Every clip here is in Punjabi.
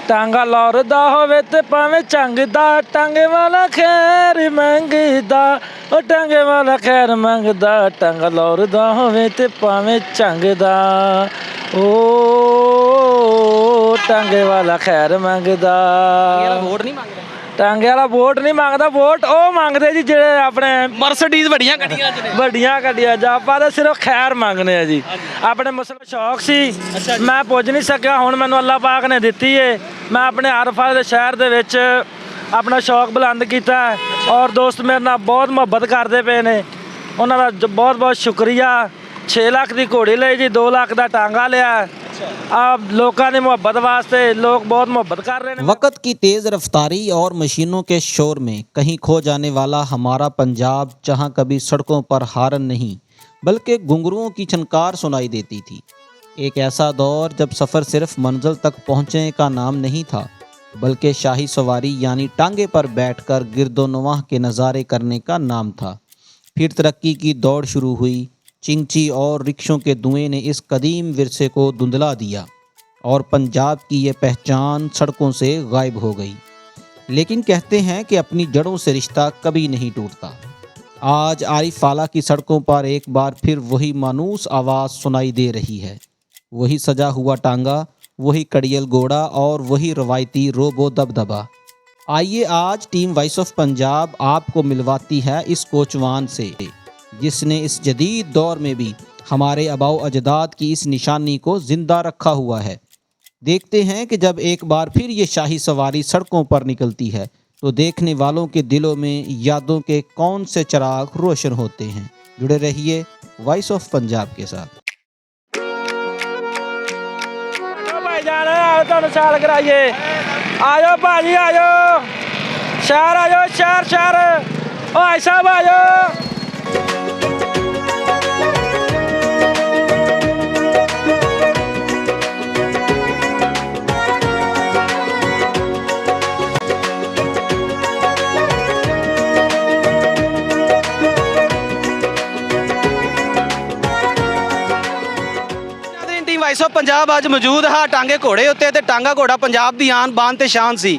ਟਾਂਗਾ ਲੌਰਦਾ ਹੋਵੇ ਤੇ ਭਾਵੇਂ ਝੰਗਦਾ, ਟਾਂਗੇ ਵਾਲਾ ਖੈਰ ਮੰਗਦਾ, ਉਹ ਟਾਂਗੇ ਵਾਲਾ ਖੈਰ ਮੰਗਦਾ, ਟਾਂਗਾ ਲੌਰਦਾ ਹੋਵੇ ਤੇ ਭਾਵੇਂ ਝੰਗਦਾ, ਉਹ ਟਾਂਗੇ ਵਾਲਾ ਖੈਰ ਮੰਗਦਾ। ਵੋਟ ਨਹੀਂ ਮੰਗਦਾ, ਟਾਂਗੇ ਵਾਲਾ ਵੋਟ ਨਹੀਂ ਮੰਗਦਾ, ਵੋਟ ਉਹ ਮੰਗਦੇ ਜੀ ਜਿਹੜੇ ਆਪਣੇ ਮਰਸੀਡੀਜ਼ ਵੱਡੀਆਂ ਗੱਡੀਆਂ 'ਚ ਨੇ। ਵੱਡੀਆਂ ਗੱਡੀਆਂ ਜਾਂ ਆਪਾਂ ਤਾਂ ਸਿਰਫ ਖੈਰ ਮੰਗਨੇ ਆ ਜੀ। ਆਪਣੇ ਮੁਸਲਮਾਨ ਸ਼ੌਕ ਸੀ, ਮੈਂ ਪੁੱਜ ਨਹੀਂ ਸਕਿਆ, ਹੁਣ ਮੈਨੂੰ ਅੱਲਾਹ ਪਾਕ ਨੇ ਦਿੱਤੀ ਏ। ਮੈਂ ਆਪਣੇ ਆਰਫਾ ਦੇ ਸ਼ਹਿਰ ਦੇ ਵਿੱਚ ਆਪਣਾ ਸ਼ੌਕ ਬੁਲੰਦ ਕੀਤਾ ਔਰ ਦੋਸਤ ਮੇਰੇ ਨਾਲ ਬਹੁਤ ਮੁਹੱਬਤ ਕਰਦੇ ਪਏ ਨੇ, ਉਹਨਾਂ ਦਾ ਬਹੁਤ ਬਹੁਤ ਸ਼ੁਕਰੀਆ। 6 ਲੱਖ ਦੀ ਘੋੜੀ ਲਈ ਜੀ, 2 ਲੱਖ ਦਾ ਟਾਂਗਾ ਲਿਆ। आप लोगों की मोहब्बत वास्ते लोग बहुत मोहब्बत कर रहे हैं। वक्त की तेज़ रफ्तारी और मशीनों के शोर में कहीं खो जाने वाला हमारा पंजाब, जहां कभी सड़कों पर हारन नहीं बल्कि घुंघरुओं की छनकार सुनाई देती थी। एक ऐसा दौर जब सफ़र सिर्फ मंजिल तक पहुँचने का नाम नहीं था, बल्कि शाही सवारी यानी टांगे पर बैठकर गिरदोनवाह के नज़ारे करने का नाम था। फिर तरक्की की दौड़ शुरू हुई। चिंची और रिक्शों के धुएं ने इस कदीम विरसे को धुंधला दिया और पंजाब की ये पहचान सड़कों से गायब हो गई। लेकिन कहते हैं कि अपनी जड़ों से रिश्ता कभी नहीं टूटता। आज आरिफ वाला की सड़कों पर एक बार फिर वही मानूस आवाज़ सुनाई दे रही है, वही सजा हुआ टांगा, वही कड़ियल घोड़ा और वही रवायती रोबो दबदबा। आइए आज टीम वॉइस ऑफ पंजाब आपको मिलवाती है इस कोचवान से, जिसने इस जदीद दौर में भी हमारे आबाओ अजदाद की इस निशानी को ज़िंदा रखा हुआ है। देखते हैं कि जब एक बार फिर ये शाही सवारी सड़कों पर निकलती है तो देखने वालों के दिलों में यादों के कौन से चिराग रोशन होते हैं। जुड़े रहिए वॉइस ऑफ पंजाब के साथ। आयो भाजी आयो, शहर आयो, शहर शहर, ओ भाई साहब आयो। ਵਾਈਸ ਆਫ ਪੰਜਾਬ ਅੱਜ ਮੌਜੂਦ ਹਾਂ ਟਾਂਗੇ ਘੋੜੇ ਉੱਤੇ ਤੇ ਟਾਂਗਾ ਘੋੜਾ ਪੰਜਾਬ ਦੀ ਆਨ ਬਾਨ ਤੇ ਸ਼ਾਨ ਸੀ।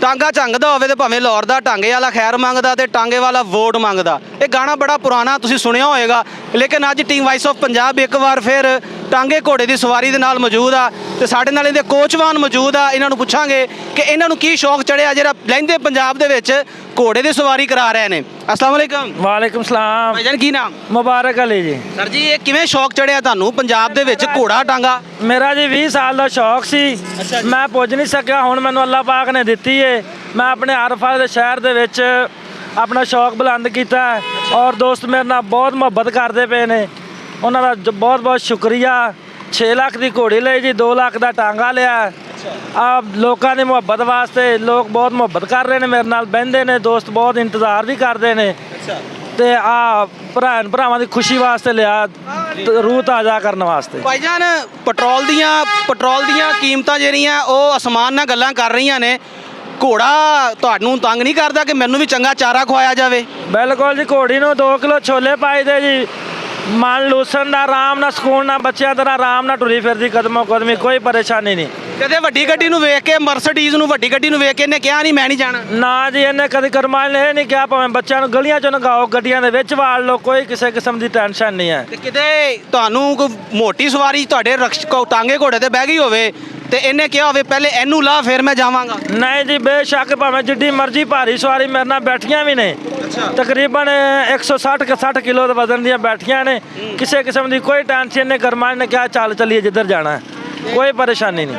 ਟਾਂਗਾ ਝੰਗਦਾ ਹੋਵੇ ਤੇ ਭਾਵੇਂ ਲਾਹੌਰ ਦਾ, ਟਾਂਗੇ ਵਾਲਾ ਖੈਰ ਮੰਗਦਾ ਤੇ ਟਾਂਗੇ ਵਾਲਾ ਵੋਟ ਮੰਗਦਾ। ਇਹ ਗਾਣਾ ਬੜਾ ਪੁਰਾਣਾ ਤੁਸੀਂ ਸੁਣਿਆ ਹੋਏਗਾ, ਲੇਕਿਨ ਅੱਜ ਟੀਮ ਵਾਈਸ ਆਫ ਪੰਜਾਬ ਇੱਕ ਵਾਰ ਫਿਰ ਟਾਂਗੇ ਘੋੜੇ ਦੀ ਸਵਾਰੀ ਦੇ ਨਾਲ ਮੌਜੂਦ ਆ ਤੇ ਸਾਡੇ ਨਾਲ ਇਹਦੇ ਕੋਚਵਾਨ ਮੌਜੂਦ ਆ। ਇਹਨਾਂ ਨੂੰ ਪੁੱਛਾਂਗੇ ਕਿ ਇਹਨਾਂ ਨੂੰ ਕੀ ਸ਼ੌਕ ਚੜਿਆ ਜਿਹੜਾ ਲਹਿੰਦੇ ਪੰਜਾਬ ਦੇ ਵਿੱਚ ਘੋੜੇ ਦੀ ਸਵਾਰੀ ਕਰਾ ਰਹੇ ਨੇ। अस्सलाम वालेकुम। वालेकुम सलाम। भाईजान की नाम? मुबारक अली जी। सर जी ये किवें शौक चढ़िया ਤੁਹਾਨੂੰ ਪੰਜਾਬ ਦੇ ਵਿੱਚ ਘੋੜਾ ਟਾਂਗਾ? ਮੇਰਾ ਜੀ 20 ਸਾਲ ਦਾ ਸ਼ੌਕ ਸੀ, ਮੈਂ ਪੁੱਜ ਨਹੀਂ ਸਕਿਆ, ਹੁਣ ਮੈਨੂੰ ਅੱਲਾਹ ਪਾਕ ਨੇ ਦਿੱਤੀ ਏ। ਮੈਂ ਆਪਣੇ ਆਰਫਾ ਦੇ ਸ਼ਹਿਰ ਦੇ ਵਿੱਚ ਆਪਣਾ ਸ਼ੌਕ ਬੁਲੰਦ ਕੀਤਾ ਔਰ ਦੋਸਤ ਮੇਰੇ ਨਾਲ ਬਹੁਤ ਮੁਹੱਬਤ ਕਰਦੇ ਪਏ ਨੇ, ਉਹਨਾਂ ਦਾ ਬਹੁਤ ਬਹੁਤ ਸ਼ੁਕਰੀਆ। 6 ਲੱਖ ਦੀ ਘੋੜੀ ਲਈ ਜੀ, 2 ਲੱਖ ਦਾ ਟਾਂਗਾ ਲਿਆ। ਆ ਲੋਕਾਂ ਦੀ ਮੁਹੱਬਤ ਵਾਸਤੇ ਲੋਕ ਬਹੁਤ ਮੁਹੱਬਤ ਕਰ ਰਹੇ ਨੇ, ਮੇਰੇ ਨਾਲ ਬਹਿੰਦੇ ਨੇ, ਦੋਸਤ ਬਹੁਤ ਇੰਤਜ਼ਾਰ ਵੀ ਕਰਦੇ ਨੇ ਤੇ ਆ ਭਰਾਵਾਂ ਦੀ ਖੁਸ਼ੀ ਵਾਸਤੇ ਲਿਆ, ਰੂਹ ਤਾਜ਼ਾ ਕਰਨ ਵਾਸਤੇ। ਭਾਈਜਾਨ ਪੈਟਰੋਲ ਦੀਆਂ ਕੀਮਤਾਂ ਜਿਹੜੀਆਂ ਉਹ ਅਸਮਾਨ ਨਾਲ ਗੱਲਾਂ ਕਰ ਰਹੀਆਂ ਨੇ, ਘੋੜਾ ਤੁਹਾਨੂੰ ਤੰਗ ਨਹੀਂ ਕਰਦਾ ਕਿ ਮੈਨੂੰ ਵੀ ਚੰਗਾ ਚਾਰਾ ਖਵਾਇਆ ਜਾਵੇ? ਬਿਲਕੁਲ ਜੀ, ਘੋੜੀ ਨੂੰ 2 ਕਿਲੋ ਛੋਲੇ ਪਾਈ ਦੇ ਜੀ, ਮਨ ਲੂਸਣ ਦਾ ਆਰਾਮ ਨਾਲ, ਸਕੂਨ ਨਾਲ, ਬੱਚਿਆਂ ਤਰ੍ਹਾਂ ਆਰਾਮ ਨਾਲ ਟੁਰੀ ਫਿਰਦੀ ਕਦਮੋਂ ਕਦਮੀ, ਕੋਈ ਪਰੇਸ਼ਾਨੀ ਨਹੀਂ। ਕਦੇ ਵੱਡੀ ਗੱਡੀ ਨੂੰ ਵੇਖ ਕੇ, ਮਰਸੀਡੀਜ਼ ਨੂੰ ਵੱਡੀ ਗੱਡੀ ਨੂੰ ਵੇਖ ਕੇ ਇਹਨੇ ਕਿਹਾ ਨਹੀਂ ਮੈਂ ਨਹੀਂ ਜਾਣਾ? ਨਾ ਜੀ, ਇਹਨੇ ਕਦੇ ਕਰਮਾਲ ਨੇ ਇਹ ਨਹੀਂ ਕਿਹਾ, ਭਾਵੇਂ ਬੱਚਿਆਂ ਨੂੰ ਗਲੀਆਂ ਚੋਂ ਲੰਘਾਓ, ਗੱਡੀਆਂ ਦੇ ਵਿੱਚ ਵਾੜ ਲਓ, ਕੋਈ ਕਿਸੇ ਕਿਸਮ ਦੀ ਟੈਨਸ਼ਨ ਨਹੀਂ ਹੈ। ਤੇ ਕਿਤੇ ਤੁਹਾਨੂੰ ਕੋਈ ਮੋਟੀ ਸਵਾਰੀ ਤੁਹਾਡੇ ਟਾਂਗੇ ਘੋੜੇ ਤੇ ਬਹਿ ਗਈ ਹੋਵੇ ਤੇ ਇਹਨੇ ਕਿਹਾ ਹੋਵੇ ਪਹਿਲੇ ਇਹਨੂੰ ਲਾ ਫਿਰ ਮੈਂ ਜਾਵਾਂਗਾ? ਨਹੀਂ ਜੀ, ਬੇਸ਼ੱਕ ਭਾਵੇਂ ਜਿੱਡੀ ਮਰਜ਼ੀ ਭਾਰੀ ਸਵਾਰੀ ਮੇਰੇ ਨਾਲ ਬੈਠੀਆਂ ਵੀ ਨੇ, ਤਕਰੀਬਨ 160 ਕਿਲੋ ਦੇ ਵਜ਼ਨ ਦੀਆਂ ਬੈਠੀਆਂ ਨੇ, ਕਿਸੇ ਕਿਸਮ ਦੀ ਕੋਈ ਟੈਨਸ਼ਨ ਨਹੀਂ। ਕਰਮਾਲ ਨੇ ਕਿਹਾ ਚੱਲ ਚੱਲੀਏ ਜਿੱਧਰ ਜਾਣਾ, ਕੋਈ ਪਰੇਸ਼ਾਨੀ ਨਹੀਂ।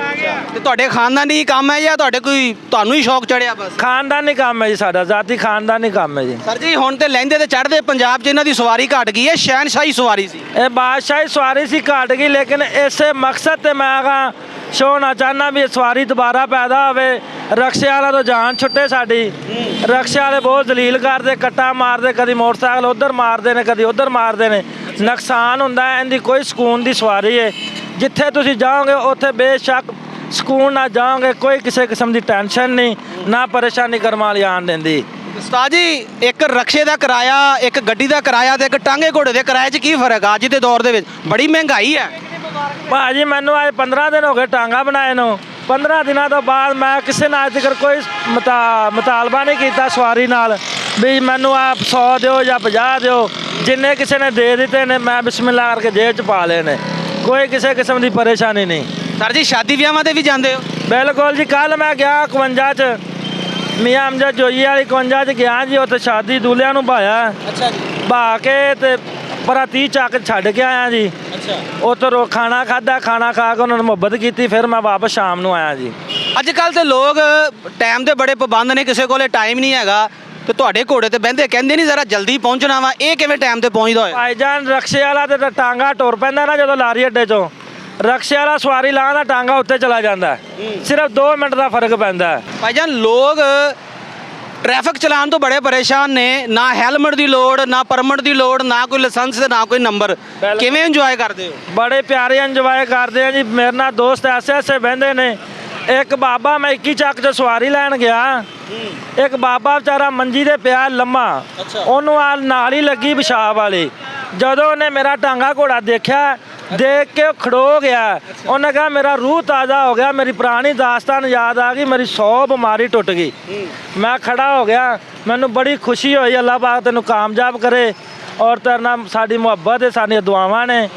ਤੇ ਤੁਹਾਡੇ ਖਾਨਦਾਨੀ ਕੰਮ ਹੈ ਜਾਂ ਤੁਹਾਨੂੰ ਹੀ ਸ਼ੌਕ ਚੜਿਆ? ਬਸ ਖਾਨਦਾਨੀ ਕੰਮ ਹੈ ਜੀ, ਸਾਡਾ ਜ਼ਾਤੀ ਖਾਨਦਾਨੀ ਕੰਮ ਹੈ ਜੀ। ਸਰ ਜੀ ਹੁਣ ਤੇ ਲਹਿੰਦੇ ਤੇ ਚੜ੍ਹਦੇ ਪੰਜਾਬ 'ਚ ਇਹਨਾਂ ਦੀ ਸਵਾਰੀ ਘਟ ਗਈ ਹੈ, ਸ਼ਹਿਨਸ਼ਾਹੀ ਸਵਾਰੀ ਸੀ, ਇਹ ਬਾਦਸ਼ਾਹੀ ਸਵਾਰੀ ਸੀ, ਘਟ ਗਈ, ਲੇਕਿਨ ਇਸੇ ਮਕਸਦ ਤੇ ਮੈਂ ਕਹਾਂ ਛੋਣਾ ਚਾਹੁੰਦਾ ਵੀ ਇਹ ਸਵਾਰੀ ਦੁਬਾਰਾ ਪੈਦਾ ਹੋਵੇ। ਰਕਸ਼ੇ ਵਾਲਾ ਤੋਂ ਜਾਨ ਛੁੱਟੇ ਸਾਡੀ, ਰਕਸ਼ੇ ਵਾਲੇ ਬਹੁਤ ਜ਼ਲੀਲ ਕਰਦੇ, ਕੱਟਾ ਮਾਰਦੇ, ਕਦੀ ਮੋਟਰਸਾਈਕਲ ਉੱਧਰ ਮਾਰਦੇ ਨੇ, ਕਦੀ ਉੱਧਰ ਮਾਰਦੇ ਨੇ, ਨੁਕਸਾਨ ਹੁੰਦਾ ਹੈ। ਇਹਦੀ ਕੋਈ ਸਕੂਨ ਦੀ ਸਵਾਰੀ ਹੈ, ਜਿੱਥੇ ਤੁਸੀਂ ਜਾਓਗੇ ਉੱਥੇ ਬੇਸ਼ੱਕ ਸਕੂਨ ਨਾਲ ਜਾਓਗੇ, ਕੋਈ ਕਿਸੇ ਕਿਸਮ ਦੀ ਟੈਨਸ਼ਨ ਨਹੀਂ, ਨਾ ਪਰੇਸ਼ਾਨੀ ਕਰਮਾਂ ਲਈ ਆਉਣ ਦਿੰਦੀ। ਉਸਤਾਦ ਜੀ ਇੱਕ ਰਕਸ਼ੇ ਦਾ ਕਿਰਾਇਆ, ਇੱਕ ਗੱਡੀ ਦਾ ਕਿਰਾਇਆ ਤੇ ਇੱਕ ਟਾਂਗੇ ਘੋੜੇ ਦੇ ਕਿਰਾਏ 'ਚ ਕੀ ਫਰਕ ਆ? ਅੱਜ ਦੇ ਦੌਰ ਦੇ ਵਿੱਚ ਬੜੀ ਮਹਿੰਗਾਈ ਹੈ। ਭਾਜੀ ਮੈਨੂੰ ਅੱਜ 15 ਦਿਨ ਹੋ ਗਏ ਟਾਂਗਾ ਬਣਾਏ ਨੂੰ, 15 ਦਿਨਾਂ ਤੋਂ ਬਾਅਦ ਮੈਂ ਕਿਸੇ ਨਾਲ ਅੱਜ ਤੱਕ ਕੋਈ ਮੁਤਾਲਬਾ ਨਹੀਂ ਕੀਤਾ ਸਵਾਰੀ ਨਾਲ ਵੀ ਮੈਨੂੰ ਆ 100 ਦਿਓ ਜਾਂ 50 ਦਿਓ। ਜਿੰਨੇ ਕਿਸੇ ਨੇ ਦੇ ਦਿੱਤੇ ਨੇ ਮੈਂ ਬਿਸਮਿਲ੍ਲਾ ਕਰਕੇ ਜੇਬ 'ਚ ਪਾ ਲਏ ਨੇ। ਕੋਈ ਕਿਸੇ ਕਿਸਮ ਦੀ ਪਰੇਸ਼ਾਨੀ ਨਹੀਂ। ਸਰ ਜੀ ਸ਼ਾਦੀ ਵਿਆਹਾਂ ਤੇ ਵੀ ਜਾਂਦੇ ਹੋ? ਬਿਲਕੁਲ ਜੀ। ਕੱਲ ਮੈਂ ਗਿਆ 51 ਚ ਮੀਆਂ ਅਮਜਦ ਜੋਈ ਵਾਲੀ 51 ਚ ਗਿਆ ਜੀ। ਉੱਥੇ ਸ਼ਾਦੀ ਦੂਲਿਆਂ ਨੂੰ ਭਾਇਆ। ਅੱਛਾ ਜੀ। ਬਹਾ ਕੇ ਤੇ ਪਰਾ 30 ਚੱਕ ਛੱਡ ਕੇ ਆਇਆ ਜੀ। ਅੱਛਾ। ਉੱਥੇ ਖਾਣਾ ਖਾਧਾ, ਖਾਣਾ ਖਾ ਕੇ ਉਹਨਾਂ ਨੇ ਮੁਹੱਬਤ ਕੀਤੀ, ਫਿਰ ਮੈਂ ਵਾਪਸ ਸ਼ਾਮ ਨੂੰ ਆਇਆ ਜੀ। ਅੱਜ ਕੱਲ ਤੇ ਲੋਕ ਟਾਈਮ ਦੇ ਬੜੇ ਪਾਬੰਦ ਨੇ, ਕਿਸੇ ਕੋਲੇ ਟਾਈਮ ਨਹੀਂ ਹੈਗਾ ਤੇ ਤੁਹਾਡੇ ਘੋੜੇ ਤੇ ਬਹਿੰਦੇ ਕਹਿੰਦੇ ਨਹੀਂ ਜ਼ਰਾ ਜਲਦੀ ਪਹੁੰਚਣਾ ਵਾ, ਇਹ ਕਿਵੇਂ ਟਾਈਮ ਤੇ ਪਹੁੰਚਦਾ ਹੋਇਆ? ਭਾਈਜਾਨ ਰਕਸ਼ੇ ਵਾਲਾ ਤੇ ਟਾਂਗਾ ਟੁਰ ਪੈਂਦਾ ਨਾ ਜਦੋਂ ਲਾਰੀ ਅੱਡੇ ਚੋਂ, ਰਕਸ਼ੇ ਵਾਲਾ ਸਵਾਰੀ ਲਾਉਂਦਾ ਟਾਂਗਾ ਉੱਤੇ ਚਲਾ ਜਾਂਦਾ। ਸਿਰਫ 2 ਮਿੰਟ ਦਾ ਫਰਕ ਪੈਂਦਾ। ਭਾਈਜਾਨ ਲੋਕ ਟ੍ਰੈਫਿਕ ਚਲਾਉਣ ਤੋਂ ਬੜੇ ਪਰੇਸ਼ਾਨ ਨੇ, ਨਾ ਹੈਲਮਟ ਦੀ ਲੋੜ, ਨਾ ਪਰਮਿਟ ਦੀ ਲੋੜ, ਨਾ ਕੋਈ ਲਾਇਸੈਂਸ ਤੇ ਨਾ ਕੋਈ ਨੰਬਰ। ਕਿਵੇਂ ਇੰਜੋਏ ਕਰਦੇ ਹੋ? ਬੜੇ ਪਿਆਰੇ ਇੰਜੋਏ ਕਰਦੇ ਆ ਜੀ। ਮੇਰੇ ਨਾਲ ਦੋਸਤ ਐਸੇ ਬਹਿੰਦੇ ਨੇ। ਇੱਕ ਬਾਬਾ ਮੈਂ 21 ਚੱਕ 'ਚ ਸਵਾਰੀ ਲੈਣ ਗਿਆ, ਇੱਕ ਬਾਬਾ ਵਿਚਾਰਾ ਮੰਜੀ ਦੇ ਪਿਆ ਲੰਮਾ, ਉਹਨੂੰ ਆ ਨਾਲ ਹੀ ਲੱਗੀ ਪਿਸ਼ਾਬ ਵਾਲੀ। ਜਦੋਂ ਉਹਨੇ ਮੇਰਾ ਟਾਂਗਾ ਘੋੜਾ ਦੇਖਿਆ, ਦੇਖ ਕੇ ਉਹ ਖੜੋ ਗਿਆ। ਉਹਨੇ ਕਿਹਾ ਮੇਰਾ ਰੂਹ ਤਾਜ਼ਾ ਹੋ ਗਿਆ, ਮੇਰੀ ਪੁਰਾਣੀ ਦਾਸਤਾਨ ਯਾਦ ਆ ਗਈ, ਮੇਰੀ 100 ਬਿਮਾਰੀ ਟੁੱਟ ਗਈ। ਮੈਂ ਖੜਾ ਹੋ ਗਿਆ, ਮੈਨੂੰ ਬੜੀ ਖੁਸ਼ੀ ਹੋਈ। ਅੱਲਾਹ ਪਾਕ ਤੈਨੂੰ ਕਾਮਯਾਬ ਕਰੇ ਔਰ ਤੇਰੇ ਨਾਲ ਸਾਡੀ ਮੁਹੱਬਤ ਹੈ, ਸਾਡੀਆਂ ਦੁਆਵਾਂ ਨੇ।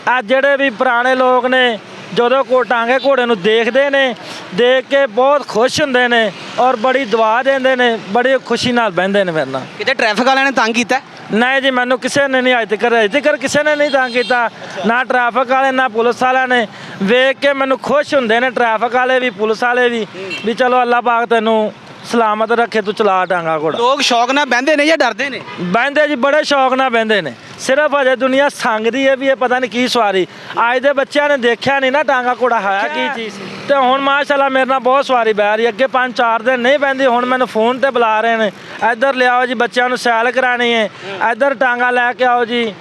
ਆ ਜਿਹੜੇ ਵੀ ਪੁਰਾਣੇ ਲੋਕ ਨੇ ਜਦੋਂ ਟਾਂਗੇ ਘੋੜੇ ਨੂੰ ਦੇਖਦੇ ਨੇ, ਦੇਖ ਕੇ ਬਹੁਤ ਖੁਸ਼ ਹੁੰਦੇ ਨੇ ਔਰ ਬੜੀ ਦੁਆ ਦਿੰਦੇ ਨੇ, ਬੜੀ ਖੁਸ਼ੀ ਨਾਲ ਬਹਿੰਦੇ ਨੇ ਮੇਰੇ ਨਾਲ। ਕਿਤੇ ਟ੍ਰੈਫਿਕ ਵਾਲਿਆਂ ਨੇ ਤੰਗ ਕੀਤਾ? ਨਹੀਂ ਜੀ, ਮੈਨੂੰ ਕਿਸੇ ਨੇ ਨਹੀਂ ਅੱਜ ਤੱਕ ਕਿਸੇ ਨੇ ਨਹੀਂ ਤੰਗ ਕੀਤਾ, ਨਾ ਟ੍ਰੈਫਿਕ ਵਾਲੇ ਨਾ ਪੁਲਿਸ ਵਾਲਿਆਂ ਨੇ। ਵੇਖ ਕੇ ਮੈਨੂੰ ਖੁਸ਼ ਹੁੰਦੇ ਨੇ ਟ੍ਰੈਫਿਕ ਵਾਲੇ ਵੀ, ਪੁਲਿਸ ਵਾਲੇ ਵੀ ਚਲੋ ਅੱਲਾਹ ਪਾਕ ਤੈਨੂੰ ਸਲਾਮਤ ਰੱਖੇ, ਤੂੰ ਚਲਾ ਟਾਂਗਾ ਘੋੜਾ। ਲੋਕ ਸ਼ੌਕ ਨਾਲ ਬਹਿੰਦੇ ਨੇ ਜਾਂ ਡਰਦੇ ਨੇ? ਬਹਿੰਦੇ ਜੀ, ਬੜੇ ਸ਼ੌਕ ਨਾਲ ਬਹਿੰਦੇ ਨੇ। ਸਿਰਫ ਅਜੇ ਦੁਨੀਆ ਸੰਗਦੀ ਹੈ ਵੀ ਇਹ ਪਤਾ ਨਹੀਂ ਕੀ ਸਵਾਰੀ। ਅੱਜ ਦੇ ਬੱਚਿਆਂ ਨੇ ਦੇਖਿਆ ਨਹੀਂ ਨਾ ਟਾਂਗਾ ਘੋੜਾ ਹੈ ਕੀ ਚੀਜ਼। ਤੇ ਹੁਣ ਮਾਸ਼ਾਅੱਲਾ ਮੇਰੇ ਨਾਲ ਬਹੁਤ ਸਵਾਰੀ ਬਹਿ ਰਹੀ। ਅੱਗੇ 5-4 ਦਿਨ ਨਹੀਂ ਬਹਿੰਦੀ, ਹੁਣ ਮੈਨੂੰ ਫੋਨ ਤੇ ਬੁਲਾ ਰਹੇ ਨੇ, ਇੱਧਰ ਲਿਆਓ ਜੀ ਬੱਚਿਆਂ ਨੂੰ ਸੈਲ ਕਰਾਣੀ ਹੈ, ਇੱਧਰ ਟਾਂਗਾ ਲੈ ਕੇ ਆਓ ਜੀ।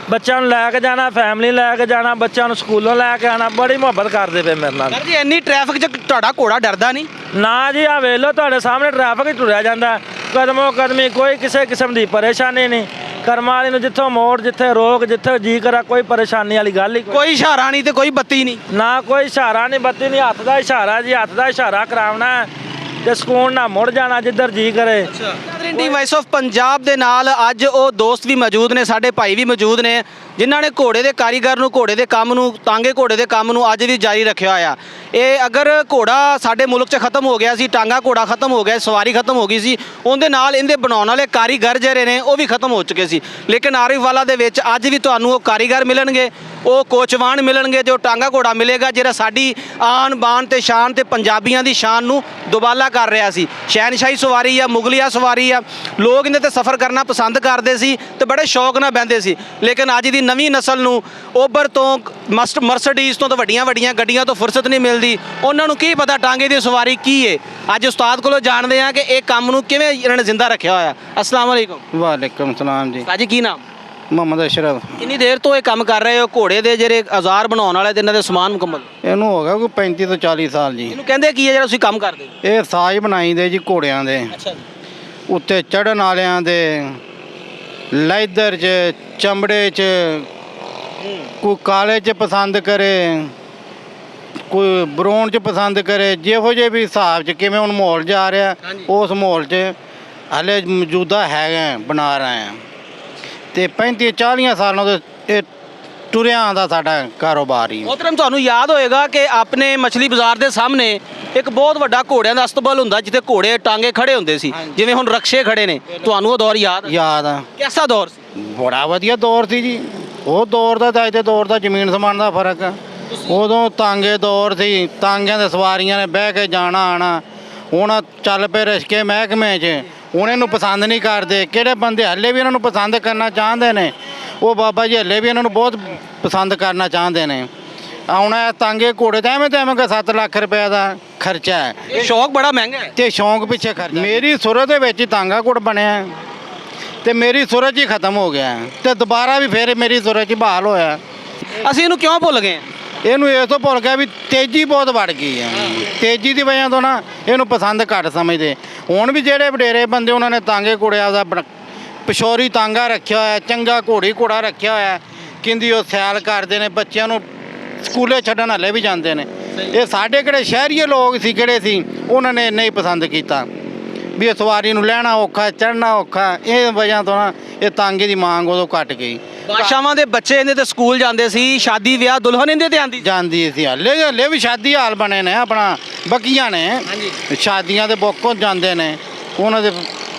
ਬੱਚਿਆਂ ਨੂੰ ਲੈ ਕੇ ਜਾਣਾ, ਫੈਮਿਲੀ ਲੈ ਕੇ ਜਾਣਾ, ਬੱਚਿਆਂ ਨੂੰ ਸਕੂਲੋਂ ਲੈ ਕੇ ਆਣਾ। ਬੜੀ ਮੁਹੱਬਤ ਕਰਦੇ ਪਏ ਮੇਰੇ ਨਾਲ। ਸਰ ਜੀ ਇੰਨੀ ਟ੍ਰੈਫਿਕ 'ਚ ਤੁਹਾਡਾ ਘੋੜਾ ਡਰਦਾ ਨਹੀਂ? ਨਾ ਜੀ, ਆ ਵੇਖ ਲਓ ਤੁਹਾਡੇ ਸਾਹਮਣੇ ਟ੍ਰੈਫਿਕ ਹੀ ਟੁਰਿਆ ਜਾਂਦਾ, ਕਦਮੋ ਕਦਮੀ, ਕੋਈ ਕਿਸੇ ਕਿਸਮ ਦੀ ਪਰੇਸ਼ਾਨੀ ਨਹੀਂ। ਕਰਮਾਂ ਵਾਲੀ ਨੂੰ ਜਿੱਥੋਂ ਮੋੜ, ਜਿੱਥੇ ਰੋਕ, ਜਿੱਥੇ ਜੀ ਕਰਾ, ਕੋਈ ਪਰੇਸ਼ਾਨੀ ਵਾਲੀ ਗੱਲ ਹੀ ਕੋਈ ਇਸ਼ਾਰਾ ਨਹੀਂ ਤੇ ਕੋਈ ਬੱਤੀ ਨਹੀਂ? ਨਾ ਕੋਈ ਇਸ਼ਾਰਾ ਨਹੀਂ, ਬੱਤੀ ਨਹੀਂ, ਹੱਥ ਦਾ ਇਸ਼ਾਰਾ ਜੀ। ਹੱਥ ਦਾ ਇਸ਼ਾਰਾ ਕਰਾਉਣਾ ਤੇ ਸਕੂਨ ਨਾਲ ਮੁੜ ਜਾਣਾ ਜਿੱਧਰ ਜੀ ਕਰੇ। ਟੀਮ ਵਾਇਸ ਆਫ ਪੰਜਾਬ ਦੇ ਨਾਲ ਅੱਜ ਉਹ ਦੋਸਤ ਵੀ ਮੌਜੂਦ ਨੇ, ਸਾਡੇ ਭਾਈ ਵੀ ਮੌਜੂਦ ਨੇ, ਜਿਨ੍ਹਾਂ ਨੇ ਘੋੜੇ ਦੇ ਕਾਰੀਗਰ ਨੂੰ, ਘੋੜੇ ਦੇ ਕੰਮ ਨੂੰ, ਟਾਂਗੇ ਘੋੜੇ ਦੇ ਕੰਮ ਨੂੰ ਅੱਜ ਵੀ ਜਾਰੀ ਰੱਖਿਆ ਹੋਇਆ। ਇਹ ਅਗਰ ਘੋੜਾ ਸਾਡੇ ਮੁਲਕ 'ਚ ਖਤਮ ਹੋ ਗਿਆ ਸੀ, ਟਾਂਗਾ ਘੋੜਾ ਖਤਮ ਹੋ ਗਿਆ, ਸਵਾਰੀ ਖਤਮ ਹੋ ਗਈ ਸੀ, ਉਹਦੇ ਨਾਲ ਇਹਦੇ ਬਣਾਉਣ ਵਾਲੇ ਕਾਰੀਗਰ ਜਿਹੜੇ ਨੇ ਉਹ ਵੀ ਖਤਮ ਹੋ ਚੁੱਕੇ ਸੀ। ਲੇਕਿਨ ਆਰਿਫਵਾਲਾ ਦੇ ਵਿੱਚ ਅੱਜ ਵੀ ਤੁਹਾਨੂੰ ਉਹ ਕਾਰੀਗਰ ਮਿਲਣਗੇ, ਉਹ ਕੋਚਵਾਨ ਮਿਲਣਗੇ, ਜੋ ਟਾਂਗਾ ਘੋੜਾ ਮਿਲੇਗਾ ਜਿਹੜਾ ਸਾਡੀ ਆਨ ਬਾਨ ਤੇ ਸ਼ਾਨ ਤੇ ਪੰਜਾਬੀਆਂ ਦੀ ਸ਼ਾਨ ਨੂੰ ਦੁਬਾਲਾ ਕਰ ਰਿਹਾ ਸੀ। ਸ਼ਹਿਨਸ਼ਾਹੀ ਸਵਾਰੀ ਆ, ਮੁਗਲਿਆ ਸਵਾਰੀ ਆ, ਲੋਕ ਇਹਦੇ ਤੇ ਸਫ਼ਰ ਕਰਨਾ ਪਸੰਦ ਕਰਦੇ ਸੀ ਤੇ ਬੜੇ ਸ਼ੌਕ ਨਾਲ ਬਹਿੰਦੇ ਸੀ। ਲੇਕਿਨ ਅੱਜ ਦੀ ਨਵੀਂ ਨਸਲ ਨੂੰ ਓਬਰ ਤੋਂ, ਮਰਸਡੀਜ਼ ਤੋਂ ਵੱਡੀਆਂ ਗੱਡੀਆਂ ਤੋਂ ਫੁਰਸਤ ਨਹੀਂ ਮਿਲਦੀ। ਉਹਨਾਂ ਨੂੰ ਕੀ ਪਤਾ ਟਾਂਗੇ ਦੀ ਸਵਾਰੀ ਕੀ ਹੈ। ਅੱਜ ਉਸਤਾਦ ਕੋਲੋਂ ਜਾਣਦੇ ਆ ਕਿ ਇਹ ਕੰਮ ਨੂੰ ਕਿਵੇਂ ਇਹਨਾਂ ਨੇ ਜ਼ਿੰਦਾ ਰੱਖਿਆ ਹੋਇਆ। अस्सलाम वालेकुम। ਵਾਲੇਕੁਮ ਸਲਾਮ ਜੀ। ਭਾਜੀ ਕੀ ਨਾਮ? ਮੁਹੰਮਦ ਅਸ਼ਰਫ। ਕਿੰਨੀ ਦੇਰ ਤੋਂ ਇਹ ਕੰਮ ਕਰ ਰਹੇ ਹੋ? ਘੋੜੇ ਦੇ ਜਿਹੜੇ ਔਜ਼ਾਰ ਬਣਾਉਣ ਵਾਲੇ ਤੇ ਇਹਨਾਂ ਦੇ ਸਮਾਨ ਮੁਕੰਮਲ? ਇਹਨੂੰ ਹੋ ਗਿਆ ਕੋਈ 35 ਤੋਂ 40 ਸਾਲ ਜੀ। ਇਹਨੂੰ ਕਹਿੰਦੇ ਕੀ ਹੈ ਜਿਹੜਾ ਤੁਸੀਂ ਕੰਮ ਕਰਦੇ ਹੋ? ਇਹ ਸਾਜ਼ ਬਣਾਈਦੇ ਜੀ ਘੋੜਿਆਂ ਦੇ, ਅੱਛਾ ਜੀ। ਉੱਤੇ ਚੜਨ ਵਾਲਿਆਂ ਦੇ, ਲੈਦਰ 'ਚ, ਚਮੜੇ 'ਚ, ਕੋਈ ਕਾਲੇ 'ਚ ਪਸੰਦ ਕਰੇ, ਕੋਈ ਬਰੋਨ 'ਚ ਪਸੰਦ ਕਰੇ, ਜਿਹੋ ਜਿਹੇ ਵੀ ਹਿਸਾਬ 'ਚ ਕਿਵੇਂ ਹੁਣ ਮਾਹੌਲ ਜਾ ਰਿਹਾ ਉਸ ਮਾਹੌਲ 'ਚ ਹਲੇ ਮੌਜੂਦਾ ਹੈਗਾ ਬਣਾ ਰਹੇ ਹਾਂ। ਤੇ 35-40 ਸਾਲਾਂ ਤੋਂ ਇਹ ਟੁਰਿਆ ਆਉਂਦਾ ਸਾਡਾ ਕਾਰੋਬਾਰ ਹੀ। ਮੋਹਤਰਮ ਤੁਹਾਨੂੰ ਯਾਦ ਹੋਏਗਾ ਕਿ ਆਪਣੇ ਮਛਲੀ ਬਾਜ਼ਾਰ ਦੇ ਸਾਹਮਣੇ ਇੱਕ ਬਹੁਤ ਵੱਡਾ ਘੋੜਿਆਂ ਦਾ ਅਸਤਬਲ ਹੁੰਦਾ ਜਿੱਥੇ ਘੋੜੇ ਟਾਂਗੇ ਖੜੇ ਹੁੰਦੇ ਸੀ, ਜਿਵੇਂ ਹੁਣ ਰਕਸ਼ੇ ਖੜੇ ਨੇ। ਤੁਹਾਨੂੰ ਉਹ ਦੌਰ ਯਾਦ ਆ? ਕਿਹਦਾ ਦੌਰ ਸੀ? ਬੜਾ ਵਧੀਆ ਦੌਰ ਸੀ ਜੀ। ਉਹ ਦੌਰ ਦਾ ਤੇ ਅੱਜ ਦੇ ਦੌਰ ਦਾ ਜ਼ਮੀਨ ਸਮਾਨ ਦਾ ਫਰਕ ਆ। ਉਦੋਂ ਤਾਂਗੇ ਦੌਰ ਸੀ, ਤਾਂਗਿਆਂ ਦੇ ਸਵਾਰੀਆਂ ਨੇ ਬਹਿ ਕੇ ਜਾਣਾ ਆਣਾ। ਹੁਣ ਚੱਲ ਪਏ ਰਿਸ਼ਕੇ ਮਹਿਕਮੇ 'ਚ, ਹੁਣ ਇਹਨੂੰ ਪਸੰਦ ਨਹੀਂ ਕਰਦੇ। ਕਿਹੜੇ ਬੰਦੇ ਹੱਲੇ ਵੀ ਇਹਨਾਂ ਨੂੰ ਪਸੰਦ ਕਰਨਾ ਚਾਹੁੰਦੇ ਨੇ, ਉਹ ਬਾਬਾ ਜੀ ਹੱਲੇ ਵੀ ਇਹਨਾਂ ਨੂੰ ਬਹੁਤ ਪਸੰਦ ਕਰਨਾ ਚਾਹੁੰਦੇ ਨੇ। ਹੁਣ ਇਹ ਤਾਂਗੇ ਘੋੜੇ ਤਾਂ ਐਵੇਂ ਕਿ 7 ਲੱਖ ਰੁਪਏ ਦਾ ਖਰਚਾ ਹੈ। ਇਹ ਸ਼ੌਕ ਬੜਾ ਮਹਿੰਗਾ ਹੈ ਤੇ ਸ਼ੌਂਕ ਪਿੱਛੇ ਖਰਚਾ। ਮੇਰੀ ਸੁਰਤ ਦੇ ਵਿੱਚ ਹੀ ਤਾਂਗਾ ਘੋੜ ਬਣਿਆ ਤੇ ਮੇਰੀ ਸੁਰਤ ਹੀ ਖਤਮ ਹੋ ਗਿਆ ਤੇ ਦੁਬਾਰਾ ਵੀ ਫਿਰ ਮੇਰੀ ਸੁਰਤ ਹੀ ਬਹਾਲ ਹੋਇਆ। ਅਸੀਂ ਇਹਨੂੰ ਕਿਉਂ ਭੁੱਲ ਗਏ? ਇਹਨੂੰ ਇਸ ਤੋਂ ਭੁੱਲ ਗਿਆ ਵੀ ਤੇਜ਼ੀ ਬਹੁਤ ਵੱਧ ਗਈ ਹੈ। ਤੇਜ਼ੀ ਦੀ ਵਜ੍ਹਾ ਤੋਂ ਨਾ ਇਹਨੂੰ ਪਸੰਦ ਘੱਟ ਸਮਝਦੇ। ਹੁਣ ਵੀ ਜਿਹੜੇ ਵਡੇਰੇ ਬੰਦੇ ਉਹਨਾਂ ਨੇ ਤਾਂਗੇ ਘੋੜਿਆਂ ਦਾ ਪਿਸ਼ੌਰੀ ਤਾਂਗਾ ਰੱਖਿਆ ਹੋਇਆ, ਚੰਗਾ ਘੋੜਾ ਰੱਖਿਆ ਹੋਇਆ, ਕਹਿੰਦੀ ਉਹ ਸੈਲ ਕਰਦੇ ਨੇ, ਬੱਚਿਆਂ ਨੂੰ ਸਕੂਲੇ ਛੱਡਣ ਹਲੇ ਵੀ ਜਾਂਦੇ ਨੇ। ਇਹ ਸਾਡੇ ਕਿਹੜੇ ਸ਼ਹਿਰੀਏ ਲੋਕ ਸੀ ਕਿਹੜੇ ਸੀ ਉਹਨਾਂ ਨੇ ਨਹੀਂ ਪਸੰਦ ਕੀਤਾ ਵੀ ਇਹ ਸਵਾਰੀ ਨੂੰ ਲੈਣਾ ਔਖਾ ਚੜ੍ਹਨਾ ਔਖਾ। ਇਹ ਵਜ੍ਹਾ ਤੋਂ ਨਾ ਇਹ ਤਾਂਗੇ ਦੀ ਮੰਗ ਉਦੋਂ ਘਟ ਗਈ। ਬਾਦਸ਼ਾਹਾਂ ਦੇ ਬੱਚੇ ਇਹਦੇ ਤੇ ਸਕੂਲ ਜਾਂਦੇ ਸੀ, ਸ਼ਾਦੀ ਵਿਆਹ ਦੁਲਹਨ ਇਹਦੇ ਤੇ ਆਂਦੀ ਜਾਂਦੀ ਸੀ ਹਲੇ ਵੀ ਸ਼ਾਦੀ ਹਾਲ ਬਣੇ ਨੇ ਆਪਣਾ ਬੱਕੀਆਂ ਨੇ ਸ਼ਾਦੀਆਂ ਦੇ ਬੁੱਕ ਹੋ ਜਾਂਦੇ ਨੇ ਉਹਨਾਂ ਦੇ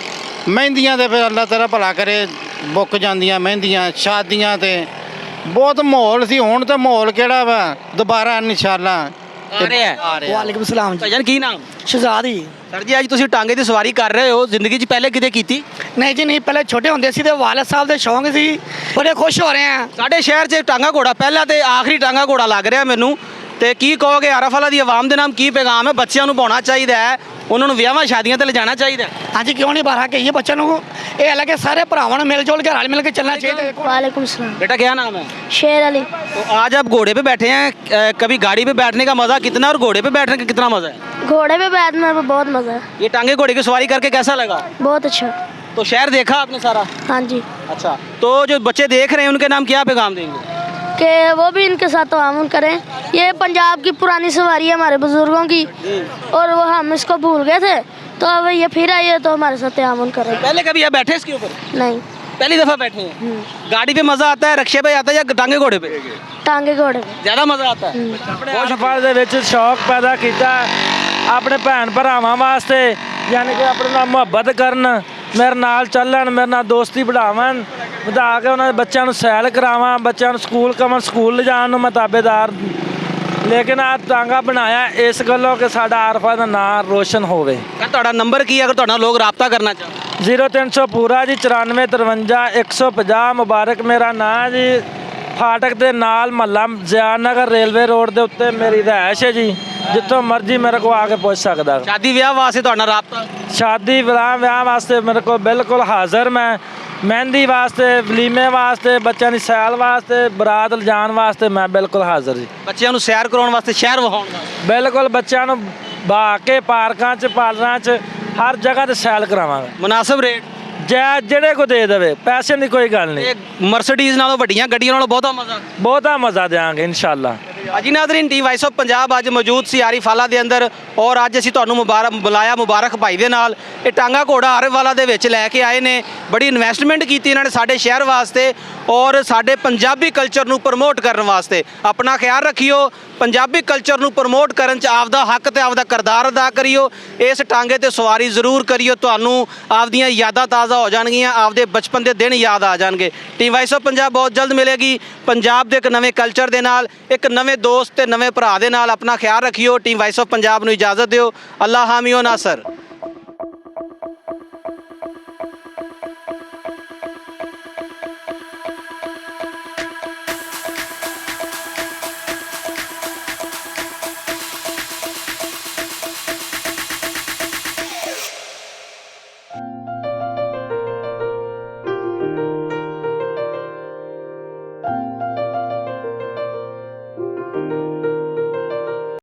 ਮਹਿੰਦੀਆਂ ਤੇ ਫਿਰ ਅੱਲਾ ਤੇਰਾ ਭਲਾ ਕਰੇ ਬੁੱਕ ਜਾਂਦੀਆਂ ਮਹਿੰਦੀਆਂ ਸ਼ਾਦੀਆਂ ਤੇ ਬਹੁਤ ਮਾਹੌਲ ਸੀ। ਹੁਣ ਤਾਂ ਮਾਹੌਲ ਕਿਹੜਾ ਵਾ ਦੁਬਾਰਾ ਇਨਸ਼ਾਅੱਲਾ ਆ ਰਿਹਾ ਵਾਲੇਕੁਮ ਸਲਾਮ ਜੀ। ਭਾਈਜਾਨ ਕੀ ਨਾਮ? ਸ਼ਹਜ਼ਾਦ ਜੀ। ਸਰ ਜੀ ਅੱਜ ਤੁਸੀਂ ਟਾਂਗੇ ਦੀ ਸਵਾਰੀ ਕਰ ਰਹੇ ਹੋ, ਜ਼ਿੰਦਗੀ 'ਚ ਪਹਿਲੇ ਕਿਤੇ ਕੀਤੀ? ਨਹੀਂ ਜੀ ਨਹੀਂ, ਪਹਿਲੇ ਛੋਟੇ ਹੁੰਦੇ ਸੀ ਤੇ ਵਾਲਦ ਸਾਹਿਬ ਦੇ ਸ਼ੌਂਕ ਸੀ, ਬੜੇ ਖੁਸ਼ ਹੋ ਰਹੇ ਆ। ਸਾਡੇ ਸ਼ਹਿਰ 'ਚ ਟਾਂਗਾ ਘੋੜਾ ਪਹਿਲਾ ਤੇ ਆਖਰੀ ਟਾਂਗਾ ਘੋੜਾ ਲੱਗ ਰਿਹਾ ਮੈਨੂੰ, ਤੇ ਕੀ ਕਹੋਗੇ ਆਰਫ ਵਾਲਾ ਦੀ ਆਵਾਮ ਦੇ ਨਾਮ ਕੀ ਪੈਗਾਮ ਹੈ? ਬੱਚਿਆਂ ਨੂੰ ਪਾਉਣਾ ਚਾਹੀਦਾ ਹੈ, ਉਹਨਾਂ ਨੂੰ ਵਿਆਹਾਂ ਸ਼ਾਦੀਆਂ ਤੇ ਲਿਜਾਣਾ ਚਾਹੀਦਾ ਹੈ। ਹਾਂਜੀ ਕਿਉਂ ਨਹੀਂ ਬਾਹਰ ਕਹੀਏ ਬੱਚਿਆਂ ਨੂੰ, ਇਹ ਹਾਲਾਂਕਿ ਸਾਰੇ ਭਰਾਵਾਂ ਨੂੰ ਮਿਲ ਜੁਲ ਕੇ ਰਲ ਮਿਲ ਕੇ ਚੱਲਣਾ ਚਾਹੀਦਾ। वालेकुम सलाम। बेटा क्या नाम है? शेर अली। तो आज आप घोड़े पे बैठे हैं, कभी गाड़ी पे बैठने का मजा कितना और घोड़े पे बैठने का कितना मजा है? घोड़े पे बैठने में बहुत मज़ा है। ये टांगे घोड़े की सवारी करके कैसा लगा? बहुत अच्छा। तो शहर देखा आपने सारा? हाँ जी। अच्छा, तो जो बच्चे देख रहे हैं उनके नाम क्या पैगाम देंगे? कि वो भी इनके साथ ताउन करें। ये पंजाब की पुरानी सवारी है हमारे बुजुर्गों की, और वो हम इसको भूल गए थे, तो अब ये फिर आई है तो हमारे साथ ताउन करें। पहले कभी आप बैठे इसके ऊपर? नहीं, पहली दफा बैठे हैं। गाड़ी पे मजा आता है, रक्शे पे आता है या टांगे घोड़े पे? टांगे घोड़े पे। ज्यादा मजा आता है। ਆਪਣੇ ਸਫ਼ਰ ਦੇ ਵਿੱਚ ਸ਼ੌਕ ਪੈਦਾ ਕੀਤਾ ਆਪਣੇ ਭੈਣ ਭਰਾਵਾਂ ਵਾਸਤੇ, ਯਾਨੀ ਕਿ ਆਪਣੇ ਨਾਲ ਮੁਹੱਬਤ ਕਰਨ, ਮੇਰੇ ਨਾਲ ਚੱਲਣ, ਮੇਰੇ ਨਾਲ ਦੋਸਤੀ ਵਧਾਵਣ, ਵਧਾ ਕੇ ਉਹਨਾਂ ਦੇ ਬੱਚਿਆਂ ਨੂੰ ਸੈਲ ਕਰਾਵਾਂ, ਬੱਚਿਆਂ ਨੂੰ ਸਕੂਲ ਕਮਨ ਸਕੂਲ ਲਿਜਾਣ ਨੂੰ ਮੈਂ ਤਾਬੇਦਾਰ। ਲੇਕਿਨ ਆ ਟਾਂਗਾ ਬਣਾਇਆ ਇਸ ਗੱਲੋਂ ਕਿ ਸਾਡਾ ਆਰਫਾ ਦਾ ਨਾਂ ਰੋਸ਼ਨ ਹੋਵੇ। ਤੁਹਾਡਾ ਨੰਬਰ ਕੀ ਹੈ ਅਗਰ ਤੁਹਾਡਾ ਲੋਕ ਰਾਬਤਾ ਕਰਨਾ ਚਾਹਣ? 0300 ਪੂਰਾ ਜੀ 9453 150 ਮੁਬਾਰਕ ਮੇਰਾ ਨਾਂ ਜੀ। ਫਾਟਕ ਦੇ ਨਾਲ ਮਹੱਲਾ ਜ਼ਿਆਨ ਨਗਰ ਰੇਲਵੇ ਰੋਡ ਦੇ ਉੱਤੇ ਮੇਰੀ ਰਿਹਾਇਸ਼ ਹੈ ਜੀ, ਜਿੱਥੋਂ ਮਰਜ਼ੀ ਮੇਰੇ ਕੋਲ ਆ ਕੇ ਪੁੱਛ ਸਕਦਾ। ਸ਼ਾਦੀ ਵਿਆਹ ਵਾਸਤੇ ਤੁਹਾਡਾ ਰਾਬਤਾ? ਸ਼ਾਦੀ ਵਿਆਹ ਵਾਸਤੇ ਮੇਰੇ ਕੋਲ ਬਿਲਕੁਲ ਹਾਜ਼ਰ ਮੈਂ। ਮਹਿੰਦੀ ਵਾਸਤੇ, ਵਲੀਮੇ ਵਾਸਤੇ, ਬੱਚਿਆਂ ਦੀ ਸੈਲ ਵਾਸਤੇ, ਬਰਾਤ ਲਿਜਾਣ ਵਾਸਤੇ ਮੈਂ ਬਿਲਕੁਲ ਹਾਜ਼ਰ ਜੀ। ਬੱਚਿਆਂ ਨੂੰ ਸੈਰ ਕਰਾਉਣ ਵਾਸਤੇ, ਸ਼ਹਿਰ ਵਿਖਾਉਣ ਵਾਸਤੇ? ਬਿਲਕੁਲ ਬੱਚਿਆਂ ਨੂੰ ਬਹਾ ਕੇ ਪਾਰਕਾਂ 'ਚ, ਪਾਰਲਰਾਂ 'ਚ, ਹਰ ਜਗ੍ਹਾ ਤੇ ਸੈਲ ਕਰਾਵਾਂਗਾ। ਮੁਨਾਸਬ ਰੇਟ? ਜਿਹੜੇ ਕੋ ਦੇ ਦੇਵੇ, ਪੈਸੇ ਦੀ ਕੋਈ ਗੱਲ ਨਹੀਂ। ਇਹ ਮਰਸੀਡੀਜ਼ ਨਾਲੋਂ ਵੱਡੀਆਂ ਗੱਡੀਆਂ ਨਾਲੋਂ ਬਹੁਤਾ ਮਜ਼ਾ ਦੇਵਾਂਗੇ ਇਨਸ਼ਾਅੱਲਾ। ਅਜੀ ਨਾਜ਼ਰੀਨ, ਟੀ ਵਾਇਸ ਆਫ ਪੰਜਾਬ ਅੱਜ ਮੌਜੂਦ ਸੀ ਆਰਿਫ ਵਾਲਾ ਦੇ ਅੰਦਰ, ਔਰ ਅੱਜ ਅਸੀਂ ਤੁਹਾਨੂੰ ਬੁਲਾਇਆ ਮੁਬਾਰਕ ਭਾਈ ਦੇ ਨਾਲ। ਇਹ ਟਾਂਗਾ ਘੋੜਾ ਆਰਿਫ ਵਾਲਾ ਦੇ ਵਿੱਚ ਲੈ ਕੇ ਆਏ ਨੇ, ਬੜੀ ਇਨਵੈਸਟਮੈਂਟ ਕੀਤੀ ਇਹਨਾਂ ਨੇ ਸਾਡੇ ਸ਼ਹਿਰ ਵਾਸਤੇ ਔਰ ਸਾਡੇ ਪੰਜਾਬੀ ਕਲਚਰ ਨੂੰ ਪ੍ਰਮੋਟ ਕਰਨ ਵਾਸਤੇ। ਆਪਣਾ ਖਿਆਲ ਰੱਖਿਓ, ਪੰਜਾਬੀ ਕਲਚਰ ਨੂੰ ਪ੍ਰਮੋਟ ਕਰਨ 'ਚ ਆਪਦਾ ਹੱਕ ਤੇ ਆਪਦਾ ਕਿਰਦਾਰ ਅਦਾ ਕਰਿਓ। ਇਸ ਟਾਂਗੇ ਤੇ ਸਵਾਰੀ ਜ਼ਰੂਰ ਕਰਿਓ, ਤੁਹਾਨੂੰ ਆਪਦੀਆਂ ਯਾਦਾਂ ਤਾਜ਼ਾ ਹੋ ਜਾਣਗੀਆਂ, ਆਪਦੇ ਬਚਪਨ ਦੇ ਦਿਨ ਯਾਦ ਆ ਜਾਣਗੇ। ਟੀ ਵਾਇਸ ਆਫ ਪੰਜਾਬ ਬਹੁਤ ਜਲਦ ਮਿਲੇਗੀ ਪੰਜਾਬ ਦੇ ਇੱਕ ਨਵੇਂ ਕਲਚਰ ਦੇ ਨਾਲ, ਇੱਕ ਨਵੇਂ ਦੋਸਤ ਤੇ ਨਵੇਂ ਭਰਾ ਦੇ ਨਾਲ। ਆਪਣਾ ਖਿਆਲ ਰੱਖਿਓ। ਟੀ ਵਾਇਸ ਆਫ ਪੰਜਾਬ ਨੂੰ ਇਜਾਜ਼ਤ ਦਿਓ। ਅੱਲਾ ਹਾਮੀ ਓ ਨਾਸਰ।